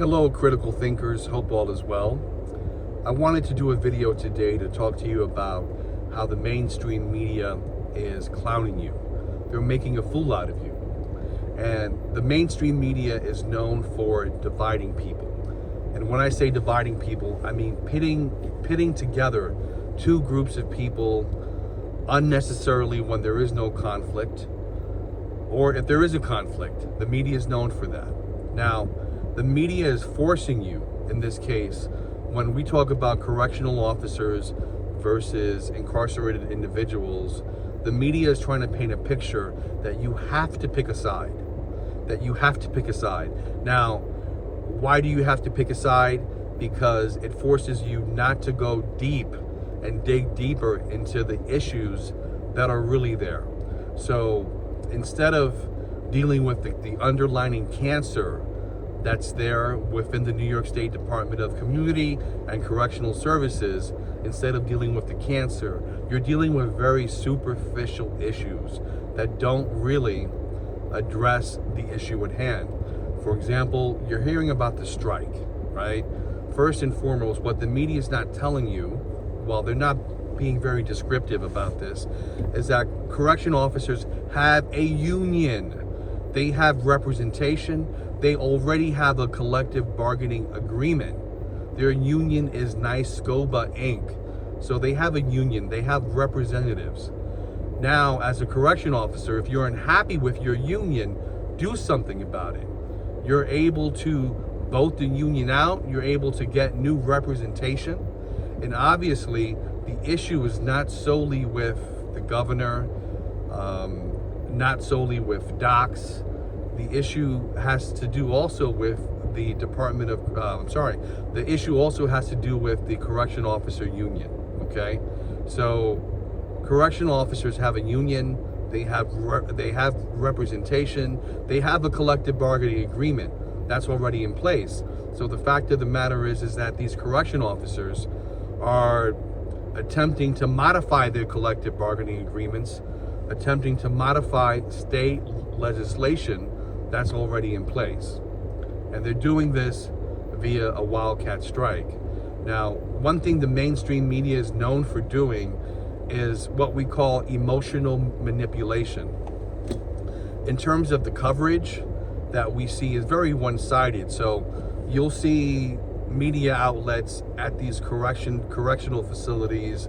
Hello, critical thinkers. Hope all is well. I wanted to do a video today to talk to you about how the mainstream media is clowning you. They're making a fool out of you. And the mainstream media is known for dividing people. And when I say dividing people, I mean pitting together two groups of people unnecessarily when there is no conflict. Or if there is a conflict, the media is known for that. Now, the media is forcing you, in this case, when we talk about correctional officers versus incarcerated individuals, the media is trying to paint a picture that you have to pick a side. Now, why do you have to pick a side? Because it forces you not to go deep and dig deeper into the issues that are really there. So instead of dealing with the underlying cancer that's there within the New York State Department of Community and Correctional Services, instead of dealing with the cancer, you're dealing with very superficial issues that don't really address the issue at hand. For example, you're hearing about the strike, right? First and foremost, what the media is not telling you, while they're not being very descriptive about this, is that correction officers have a union. They have representation. They already have a collective bargaining agreement. Their union is NYSCOBA Inc. So they have a union, they have representatives. Now, as a correction officer, if you're unhappy with your union, do something about it. You're able to vote the union out, you're able to get new representation. And obviously, the issue is not solely with the governor, not solely with docs. The issue has to do also with the Department of, the issue also has to do with the Correction Officer Union, okay? So correction officers have a union, they have representation, they have a collective bargaining agreement that's already in place. So the fact of the matter is that these correction officers are attempting to modify their collective bargaining agreements, attempting to modify state legislation that's already in place. And they're doing this via a wildcat strike. Now, one thing the mainstream media is known for doing is what we call emotional manipulation. In terms of the coverage that we see is very one-sided. So you'll see media outlets at these correctional facilities,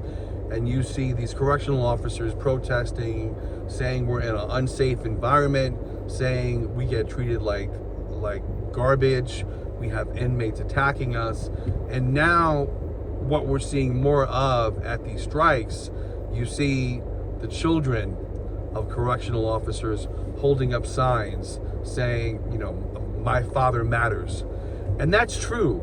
and you see these correctional officers protesting, saying we're in an unsafe environment, saying we get treated like garbage, we have inmates attacking us. And now what we're seeing more of at these strikes, you see the children of correctional officers holding up signs saying, my father matters. And that's true.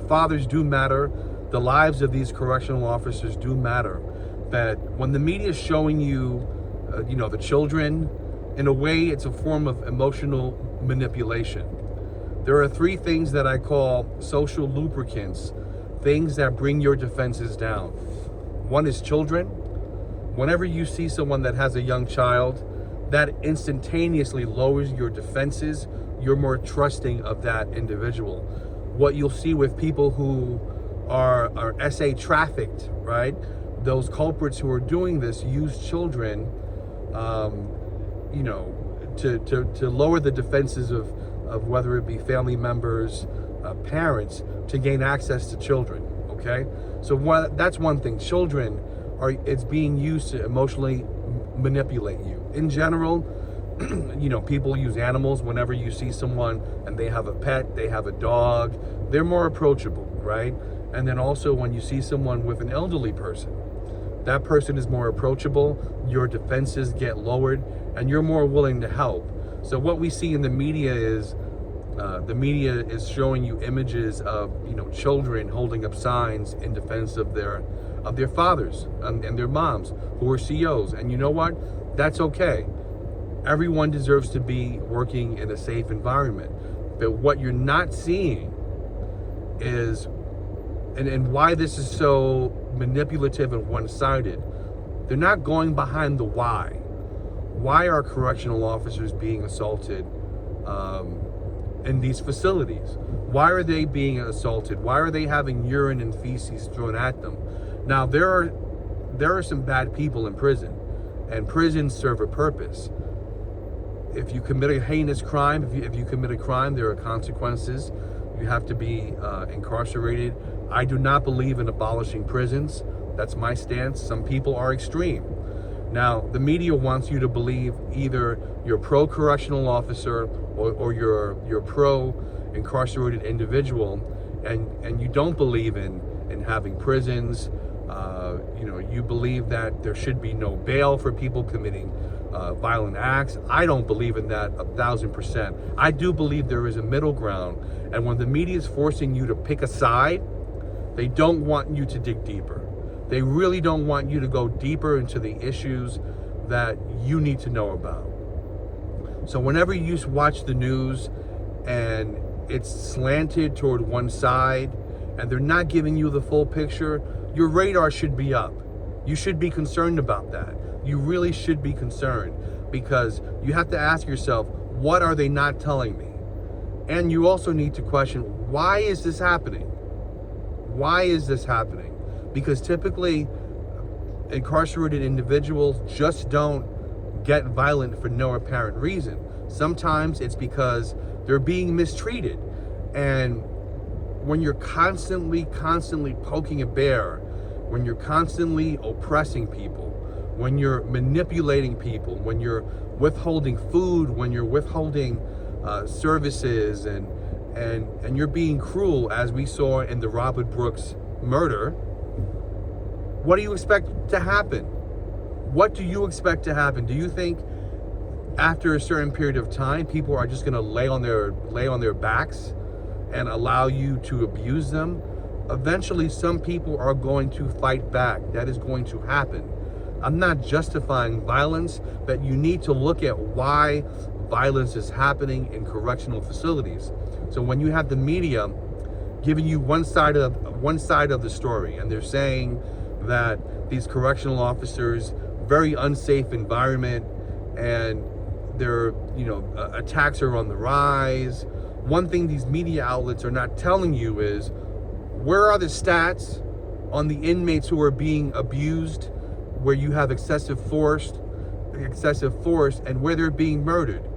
Fathers do matter. The lives of these correctional officers do matter. But when the media is showing you, the children, in a way, it's a form of emotional manipulation. There are three things that I call social lubricants, things that bring your defenses down. One is children. Whenever you see someone that has a young child, that instantaneously lowers your defenses. You're more trusting of that individual. What you'll see with people who are SA trafficked, right? Those culprits who are doing this use children, to lower the defenses of whether it be family members, parents, to gain access to children, okay? So that's one thing. Children it's being used to emotionally manipulate you. In general, people use animals. Whenever you see someone and they have a pet, they have a dog, they're more approachable, right? And then also when you see someone with an elderly person, that person is more approachable, your defenses get lowered, and you're more willing to help. So what we see in the media is showing you images of children holding up signs in defense of their fathers and their moms who are COs. And you know what? That's okay. Everyone deserves to be working in a safe environment. But what you're not seeing is, and why this is so manipulative and one-sided, they're not going behind the why. Why are correctional officers being assaulted in these facilities? Why are they being assaulted? Why are they having urine and feces thrown at them? Now, there are some bad people in prison, and prisons serve a purpose. If you commit a heinous crime, if you commit a crime, there are consequences. You have to be incarcerated. I do not believe in abolishing prisons. That's my stance. Some people are extreme. Now, the media wants you to believe either you're pro-correctional officer or you're pro-incarcerated individual, and you don't believe in having prisons. You believe that there should be no bail for people committing violent acts. I don't believe in that 1,000%. I do believe there is a middle ground, and when the media is forcing you to pick a side, they don't want you to dig deeper. They really don't want you to go deeper into the issues that you need to know about. So whenever you watch the news and it's slanted toward one side and they're not giving you the full picture, your radar should be up. You should be concerned about that. You really should be concerned, because you have to ask yourself, what are they not telling me? And you also need to question, why is this happening? Why is this happening? Because typically, incarcerated individuals just don't get violent for no apparent reason. Sometimes it's because they're being mistreated. And when you're constantly poking a bear, when you're constantly oppressing people, when you're manipulating people, when you're withholding food, when you're withholding services, and you're being cruel, as we saw in the Robert Brooks murder, what do you expect to happen? What do you expect to happen? Do you think after a certain period of time, people are just going to lay on their backs and allow you to abuse them? Eventually, some people are going to fight back. That is going to happen. I'm not justifying violence, but you need to look at why violence is happening in correctional facilities. So when you have the media giving you one side of the story, and they're saying that these correctional officers, very unsafe environment, and their attacks are on the rise. One thing these media outlets are not telling you is, where are the stats on the inmates who are being abused, where you have excessive force, and where they're being murdered?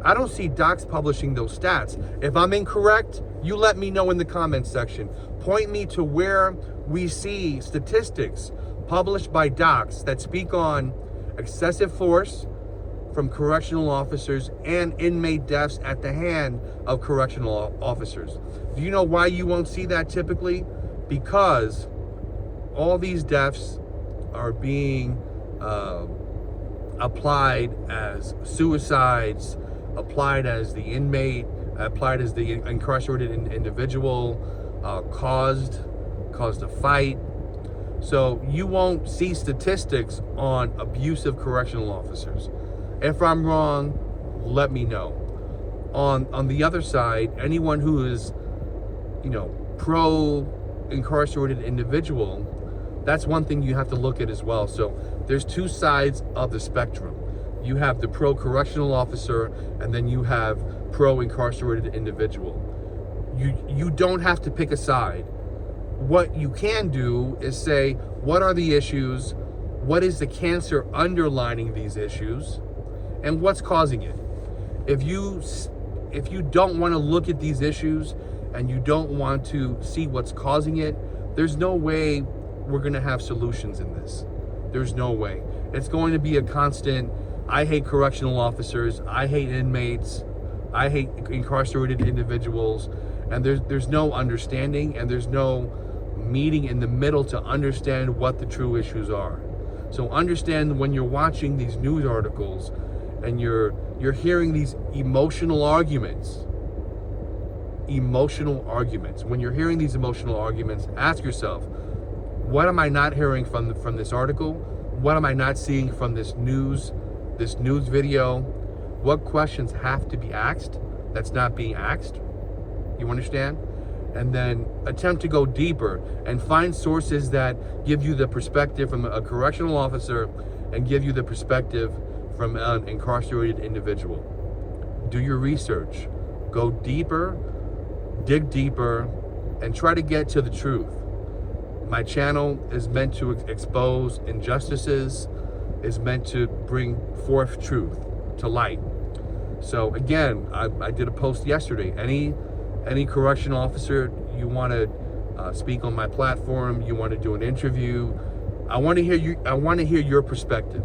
I don't see docs publishing those stats. If I'm incorrect, you let me know in the comments section. Point me to where we see statistics published by docs that speak on excessive force from correctional officers and inmate deaths at the hand of correctional officers. Do you know why you won't see that typically? Because all these deaths are being applied as suicides, applied as the inmate, applied as the incarcerated individual caused a fight. So you won't see statistics on abusive correctional officers. If I'm wrong, let me know. On the other side, anyone who is, pro-incarcerated individual, that's one thing you have to look at as well. So there's two sides of the spectrum. You have the pro-correctional officer, and then you have pro-incarcerated individual. You don't have to pick a side. What you can do is say, what are the issues? What is the cancer underlining these issues? And what's causing it? If you don't want to look at these issues and you don't want to see what's causing it, there's no way we're going to have solutions in this. There's no way. It's going to be a constant, I hate correctional officers, I hate inmates, I hate incarcerated individuals, and there's no understanding, and there's no meeting in the middle to understand what the true issues are. So understand, when you're watching these news articles and you're hearing these emotional arguments, when you're hearing these emotional arguments, ask yourself, what am I not hearing from this article? What am I not seeing from this news video? What questions have to be asked that's not being asked? You understand? And then attempt to go deeper and find sources that give you the perspective from a correctional officer and give you the perspective from an incarcerated individual. Do your research. Go deeper, dig deeper, and try to get to the truth. My channel is meant to expose injustices, is meant to bring forth truth to light. So again, I did a post yesterday. Any correction officer you want to speak on my platform, you want to do an interview, I want to hear you. I want to hear your perspective.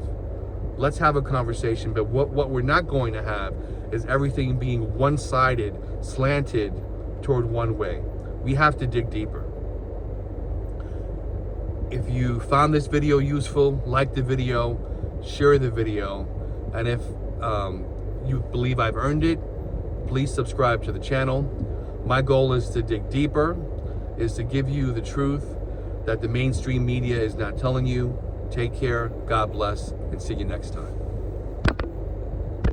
Let's have a conversation. But what we're not going to have is everything being one-sided, slanted toward one way. We have to dig deeper. If you found this video useful, like the video, share the video, and if you believe I've earned it, please subscribe to the channel. My goal is to dig deeper, is to give you the truth that the mainstream media is not telling you. Take care, God bless, and see you next time.